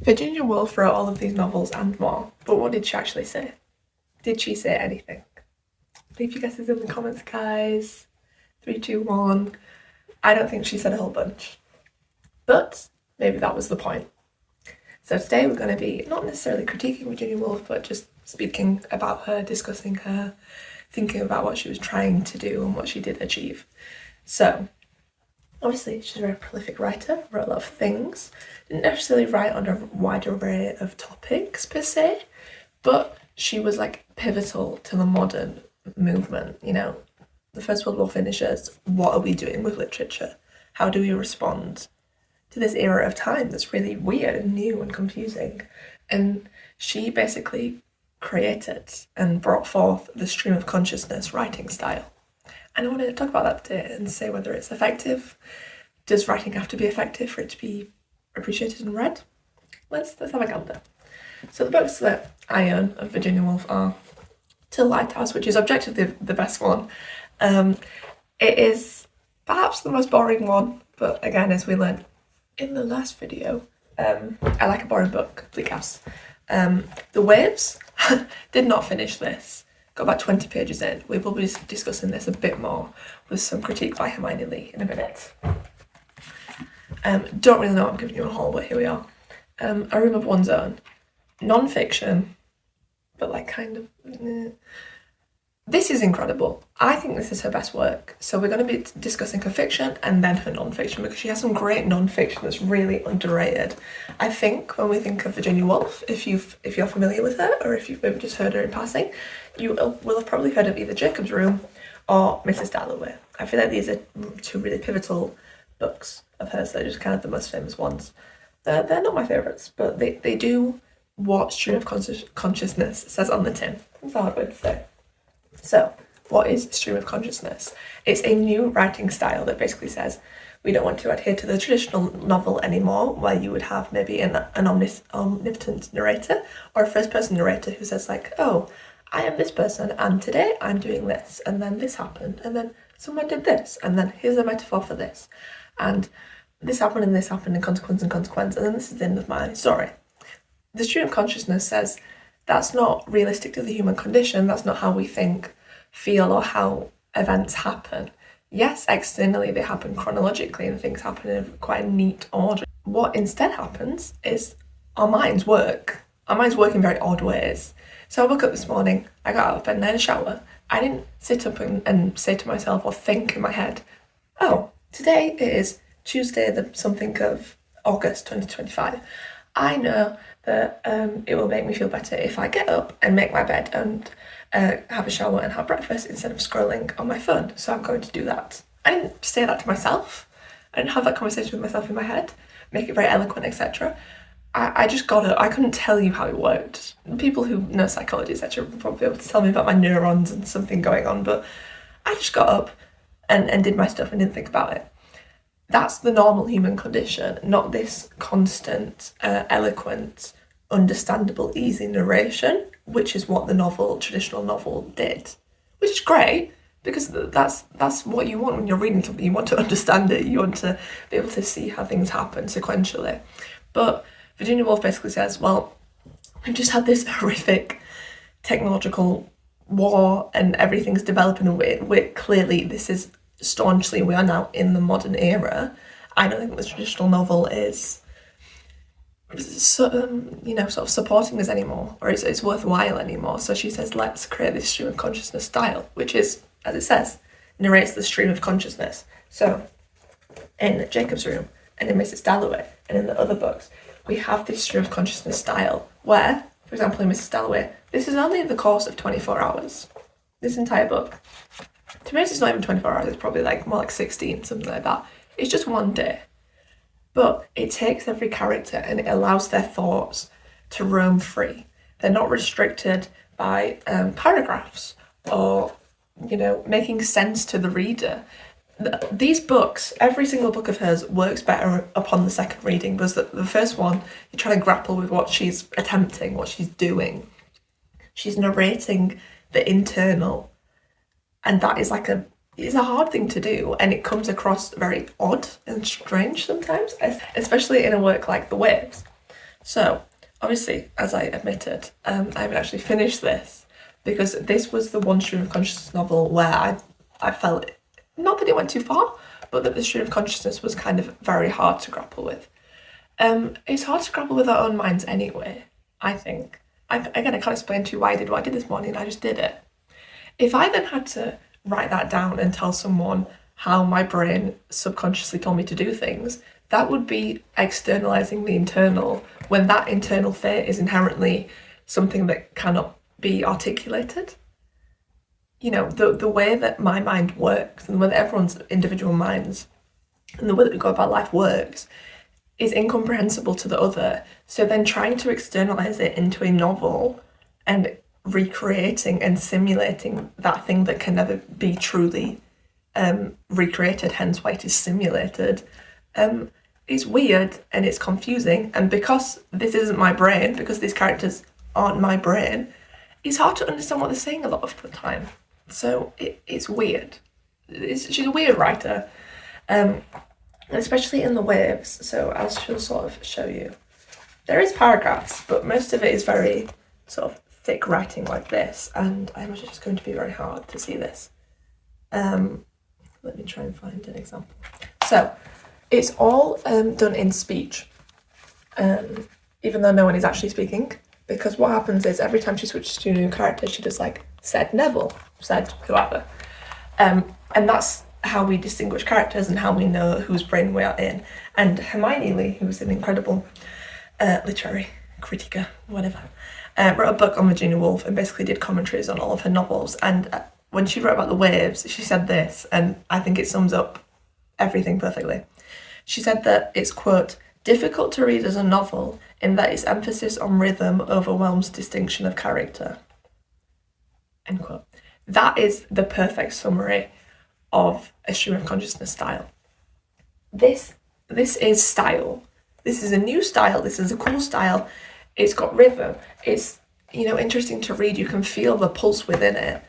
Virginia Woolf wrote all of these novels and more, but what did she actually say? Did she say anything? Leave your guesses in the comments, guys. 3, 2, 1. I don't think she said a whole bunch, but maybe that was the point. So today we're going to be not necessarily critiquing Virginia Woolf, but just speaking about her, discussing her, thinking about what she was trying to do and what she did achieve. So, obviously, she's a very prolific writer, wrote a lot of things, didn't necessarily write on a wide array of topics per se, but she was like pivotal to the modern movement. You know, the First World War finishes, what are we doing with literature? How do we respond to this era of time that's really weird and new and confusing? And she basically created and brought forth the stream of consciousness writing style. And I want to talk about that today and say whether it's effective. Does writing have to be effective for it to be appreciated and read? Let's have a gander. So the books that I own of Virginia Woolf are To Lighthouse, which is objectively the best one. It is perhaps the most boring one, but again, as we learned in the last video, I like a boring book, Bleak House. The Waves, did not finish this. Got about 20 pages in. We will be discussing this a bit more with some critique by Hermione Lee in a minute. Don't really know what I'm giving you a haul, but here we are. A Room of One's Own. Non-fiction, but like kind of... This is incredible. I think this is her best work. So we're going to be discussing her fiction and then her non-fiction, because she has some great non-fiction that's really underrated. I think when we think of Virginia Woolf, if you're familiar with her, or if you've maybe just heard her in passing, you will have probably heard of either Jacob's Room or Mrs. Dalloway. I feel like these are two really pivotal books of hers. They're just kind of the most famous ones. They're not my favourites, but they do what Stream of Consciousness says on the tin. That's a hard word to say. So, what is stream of consciousness? It's a new writing style that basically says we don't want to adhere to the traditional novel anymore, where you would have maybe an omnipotent narrator or a first-person narrator who says like, oh, I am this person and today I'm doing this and then this happened and then someone did this and then here's a metaphor for this and this happened and consequence and then this is the end of my story. The stream of consciousness says that's not realistic to the human condition. That's not how we think, feel, or how events happen. Yes, externally they happen chronologically and things happen in quite a neat order. What instead happens is our minds work. Our minds work in very odd ways. So I woke up this morning, I got out of bed and I had a shower. I didn't sit up and say to myself or think in my head, oh, today is Tuesday, the something of August 2025. I know that it will make me feel better if I get up and make my bed and have a shower and have breakfast instead of scrolling on my phone. So I'm going to do that. I didn't say that to myself. I didn't have that conversation with myself in my head, make it very eloquent, etc. I just got it. I couldn't tell you how it worked. People who know psychology, etc. will probably be able to tell me about my neurons and something going on, but I just got up and did my stuff and didn't think about it. That's the normal human condition, not this constant, eloquent, understandable, easy narration, which is what the traditional novel did. Which is great, because that's what you want when you're reading something. You want to understand it, you want to be able to see how things happen sequentially. But Virginia Woolf basically says, well, we've just had this horrific technological war and everything's developing, we're clearly, this is staunchly, we are now in the modern era. I don't think the traditional novel is sort of supporting us anymore, or it's worthwhile anymore. So she says, let's create this stream of consciousness style, which is, as it says, narrates the stream of consciousness. So in Jacob's Room and in Mrs. Dalloway and in the other books, we have this stream of consciousness style where, for example, in Mrs. Dalloway, this is only in the course of 24 hours. This entire book. To me, it's not even 24 hours, it's probably more like 16, something like that. It's just one day. But it takes every character and it allows their thoughts to roam free. They're not restricted by paragraphs or, making sense to the reader. These books, every single book of hers works better upon the second reading, because the first one, you try to grapple with what she's attempting, what she's doing. She's narrating the internal. And that is it's a hard thing to do, and it comes across very odd and strange sometimes, especially in a work like The Waves. So, obviously, as I admitted, I haven't actually finished this because this was the one stream of consciousness novel where I felt, not that it went too far, but that the stream of consciousness was kind of very hard to grapple with. It's hard to grapple with our own minds anyway, I think. Again, I can't explain to you why I did what I did this morning, I just did it. If I then had to write that down and tell someone how my brain subconsciously told me to do things, that would be externalizing the internal, when that internal fate is inherently something that cannot be articulated. You know, the way that my mind works and the way that everyone's individual minds and the way that we go about life works is incomprehensible to the other. So then trying to externalize it into a novel and recreating and simulating that thing that can never be truly recreated, hence why it is simulated, is weird and it's confusing. And because this isn't my brain, because these characters aren't my brain, it's hard to understand what they're saying a lot of the time. So it's weird. She's a weird writer, especially in the waves. So as she'll sort of show you, there is paragraphs, but most of it is very sort of thick writing like this, and I'm just going to be very hard to see this. Let me try and find an example. So it's all done in speech, even though no one is actually speaking, because what happens is every time she switches to a new character, she does like said Neville, said whoever, and that's how we distinguish characters and how we know whose brain we are in. And Hermione Lee, who's an incredible literary critica, whatever, wrote a book on Virginia Woolf and basically did commentaries on all of her novels. And when she wrote about the waves, she said this, and I think it sums up everything perfectly. She said that it's, quote, difficult to read as a novel in that its emphasis on rhythm overwhelms distinction of character, end quote. That is the perfect summary of a stream of consciousness style. This is style. This is a new style. This is a cool style. It's got rhythm. It's, you know, interesting to read. You can feel the pulse within it.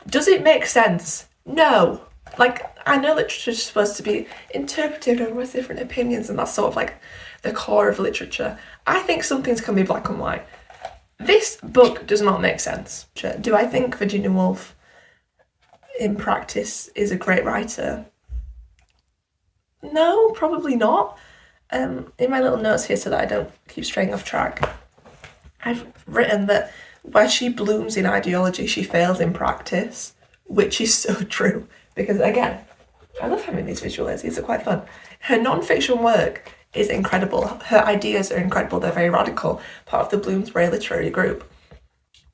Does it make sense? No. Like, I know literature is supposed to be interpretive and with different opinions, and that's sort of like the core of literature. I think some things can be black and white. This book does not make sense. Do I think Virginia Woolf in practice is a great writer? No, probably not. In my little notes here, so that I don't keep straying off track, I've written that where she blooms in ideology, she fails in practice, which is so true. Because again, I love having these visual aids, these are quite fun. Her non-fiction work is incredible. Her ideas are incredible, they're very radical, part of the Bloomsbury Literary Group.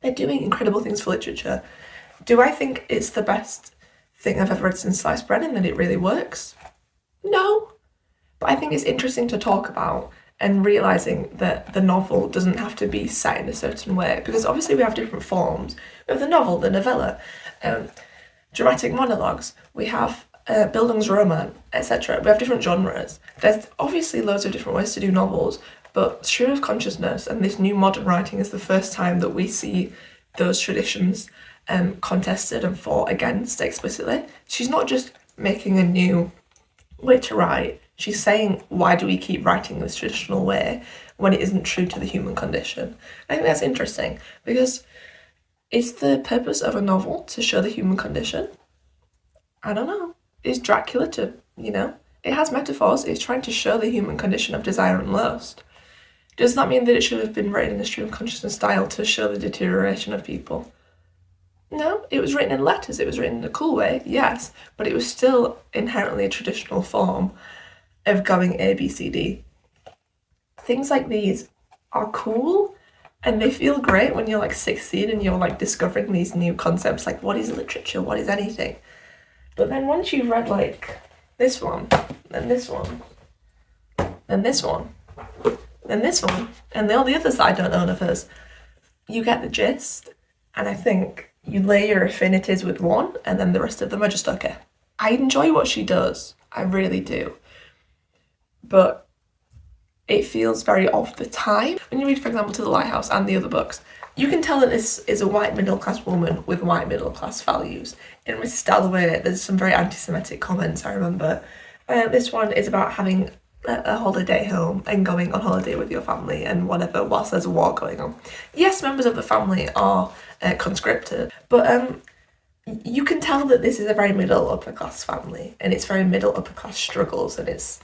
They're doing incredible things for literature. Do I think it's the best thing I've ever read since sliced bread and that it really works? No. But I think it's interesting to talk about, and realising that the novel doesn't have to be set in a certain way, because obviously we have different forms. We have the novel, the novella, dramatic monologues, we have Bildungsroman, etc. We have different genres. There's obviously loads of different ways to do novels, but Stream of Consciousness and this new modern writing is the first time that we see those traditions contested and fought against explicitly. She's not just making a new way to write, she's saying, why do we keep writing this traditional way when it isn't true to the human condition? I think that's interesting, because is the purpose of a novel to show the human condition? I don't know. Is Dracula to, you know, it has metaphors, it's trying to show the human condition of desire and lust. Does that mean that it should have been written in a stream of consciousness style to show the deterioration of people? No, it was written in letters, it was written in a cool way, yes, but it was still inherently a traditional form of going A, B, C, D. Things like these are cool, and they feel great when you're like 16 and you're like discovering these new concepts, like what is literature, what is anything. But then once you've read like this one, then this one, then this one, then this one, and all the others that I don't own of hers, you get the gist, and I think you lay your affinities with one, and then the rest of them are just okay. I enjoy what she does, I really do. But it feels very of the time. When you read, for example, To the Lighthouse and the other books, you can tell that this is a white middle-class woman with white middle-class values. In Mrs. Dalloway, there's some very anti-Semitic comments, I remember. This one is about having a holiday home and going on holiday with your family and whatever whilst there's a war going on. Yes, members of the family are conscripted, but you can tell that this is a very middle upper class family and it's very middle upper class struggles, and it's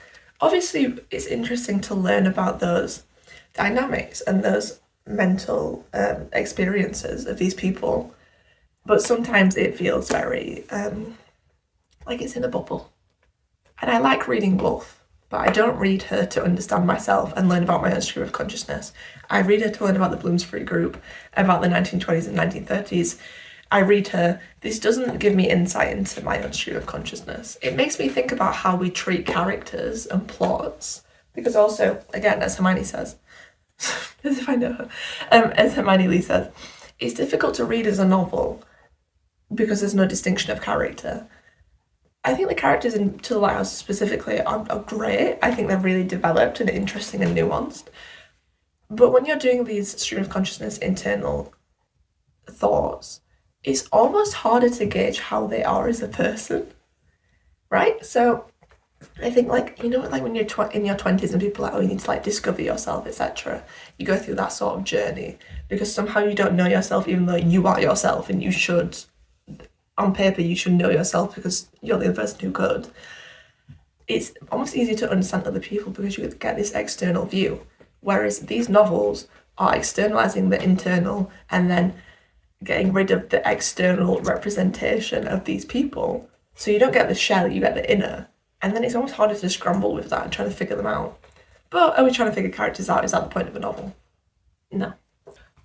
interesting to learn about those dynamics and those mental experiences of these people, but sometimes it feels very like it's in a bubble. And I like reading Woolf, but I don't read her to understand myself and learn about my own stream of consciousness. I read her to learn about the Bloomsbury Group, about the 1920s and 1930s. I read her, this doesn't give me insight into my own stream of consciousness. It makes me think about how we treat characters and plots, because also, again, as Hermione says, as if I know her, as Hermione Lee says, it's difficult to read as a novel because there's no distinction of character. I think the characters in To the Lighthouse specifically are great. I think they're really developed and interesting and nuanced. But when you're doing these stream of consciousness internal thoughts, it's almost harder to gauge how they are as a person, right? So I think, like, you know, like when you're in your 20s and people are like, oh, you need to like discover yourself, etc. You go through that sort of journey because somehow you don't know yourself, even though you are yourself, and you should, on paper, you should know yourself because you're the person who could. It's almost easier to understand other people because you get this external view. Whereas these novels are externalizing the internal and then getting rid of the external representation of these people. So you don't get the shell, you get the inner. And then it's almost harder to scramble with that and try to figure them out. But are we trying to figure characters out? Is that the point of a novel? No.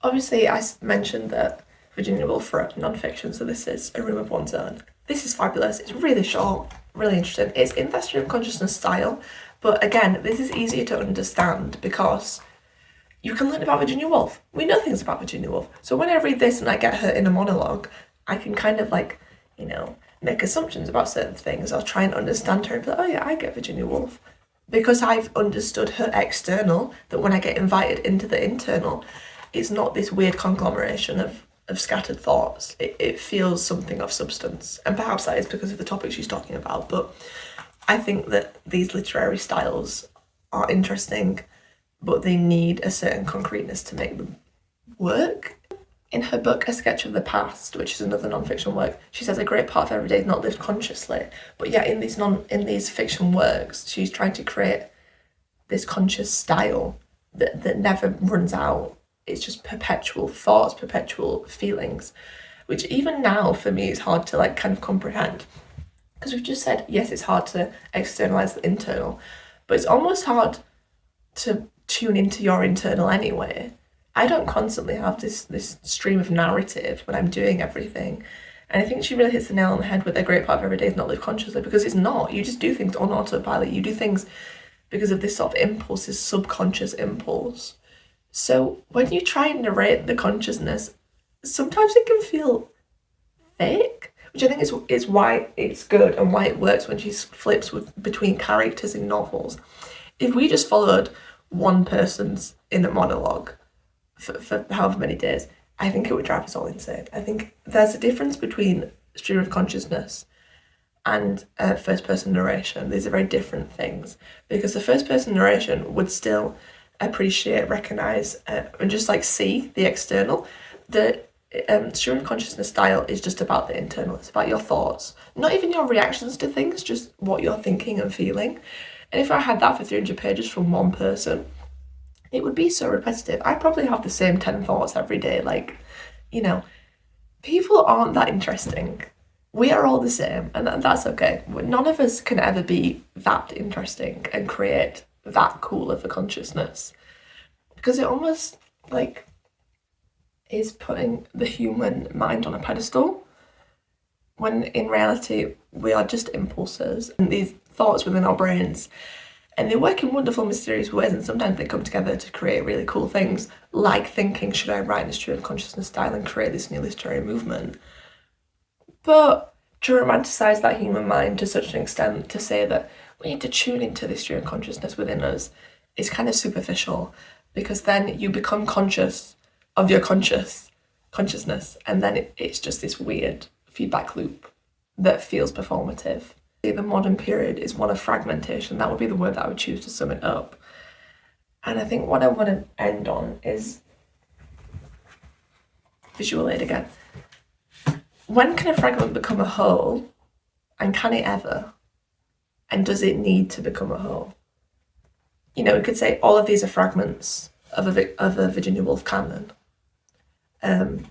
Obviously, I mentioned that Virginia Woolf wrote non-fiction, so this is A Room of One's Own. This is fabulous. It's really short, really interesting. It's in that stream of consciousness style, but again, this is easier to understand because you can learn about Virginia Woolf. We know things about Virginia Woolf. So when I read this and I get her in a monologue, I can kind of like, you know, make assumptions about certain things. I'll try and understand her and be like, oh yeah, I get Virginia Woolf. Because I've understood her external, that when I get invited into the internal, it's not this weird conglomeration of scattered thoughts. It feels something of substance. And perhaps that is because of the topic she's talking about. But I think that these literary styles are interesting, but they need a certain concreteness to make them work. In her book, A Sketch of the Past, which is another non-fiction work, she says a great part of every day is not lived consciously. But yet in these fiction works, she's trying to create this conscious style that never runs out. It's just perpetual thoughts, perpetual feelings, which even now for me is hard to like kind of comprehend. Because we've just said, yes, it's hard to externalize the internal, but it's almost hard to tune into your internal anyway. I don't constantly have this stream of narrative when I'm doing everything. And I think she really hits the nail on the head with a great part of every day is not lived consciously, because it's not. You just do things on autopilot. You do things because of this sort of impulse, this subconscious impulse. So when you try and narrate the consciousness, sometimes it can feel fake, which I think is why it's good and why it works when she flips between characters in novels. If we just followed one person's inner monologue for however many days, I think it would drive us all insane. I think there's a difference between stream of consciousness and first-person narration. These are very different things, because the first-person narration would still appreciate, recognise, and just like see the external. The stream of consciousness style is just about the internal. It's about your thoughts, not even your reactions to things, just what you're thinking and feeling. And if I had that for 300 pages from one person, it would be so repetitive. I probably have the same 10 thoughts every day. Like, you know, people aren't that interesting. We are all the same, and that's okay. None of us can ever be that interesting and create that cool of a consciousness, because it almost like is putting the human mind on a pedestal, when in reality we are just impulses and these thoughts within our brains, and they work in wonderful, mysterious ways, and sometimes they come together to create really cool things, like thinking, should I write in a stream of consciousness style and create this new literary movement? But to romanticize that human mind to such an extent, to say that we need to tune into this stream of consciousness within us, is kind of superficial, because then you become conscious of your consciousness, and then it's just this weird feedback loop that feels performative. The modern period is one of fragmentation. That would be the word that I would choose to sum it up. And I think what I want to end on is visual aid again. When can a fragment become a whole? And can it ever? And does it need to become a whole? You know, we could say all of these are fragments of a Virginia Woolf canon.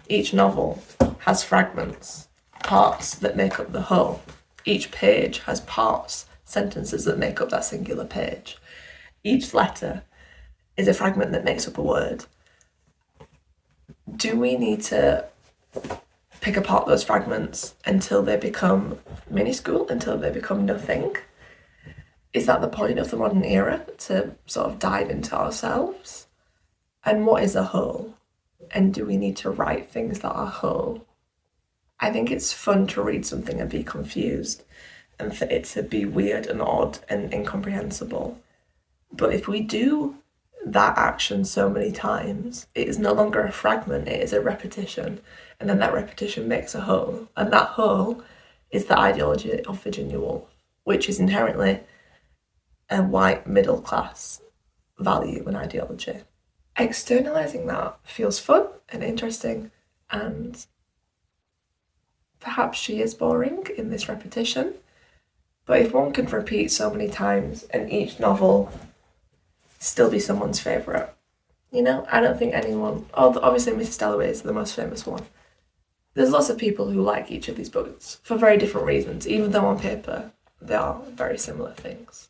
Each novel has fragments, parts that make up the whole. Each page has parts, sentences that make up that singular page. Each letter is a fragment that makes up a word. Do we need to pick apart those fragments until they become minuscule, until they become nothing? Is that the point of the modern era, to sort of dive into ourselves? And what is a whole? And do we need to write things that are whole? I think it's fun to read something and be confused, and for it to be weird and odd and incomprehensible. But if we do that action so many times, it is no longer a fragment, it is a repetition. And then that repetition makes a whole. And that whole is the ideology of Virginia Woolf, which is inherently a white middle class value and ideology. Externalizing that feels fun and interesting, and perhaps she is boring in this repetition. But if one can repeat so many times and each novel still be someone's favourite, you know, I don't think anyone, obviously Mrs. Dalloway is the most famous one. There's lots of people who like each of these books for very different reasons, even though on paper they are very similar things.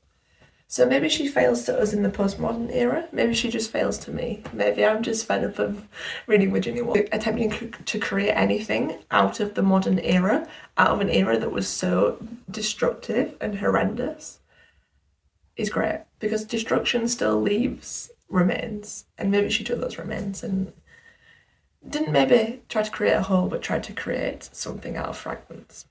So maybe she fails to us in the postmodern era. Maybe she just fails to me. Maybe I'm just fed up of reading Virginia Woolf. Attempting to create anything out of the modern era, out of an era that was so destructive and horrendous, is great, because destruction still leaves remains, and maybe she took those remains and didn't maybe try to create a whole, but tried to create something out of fragments.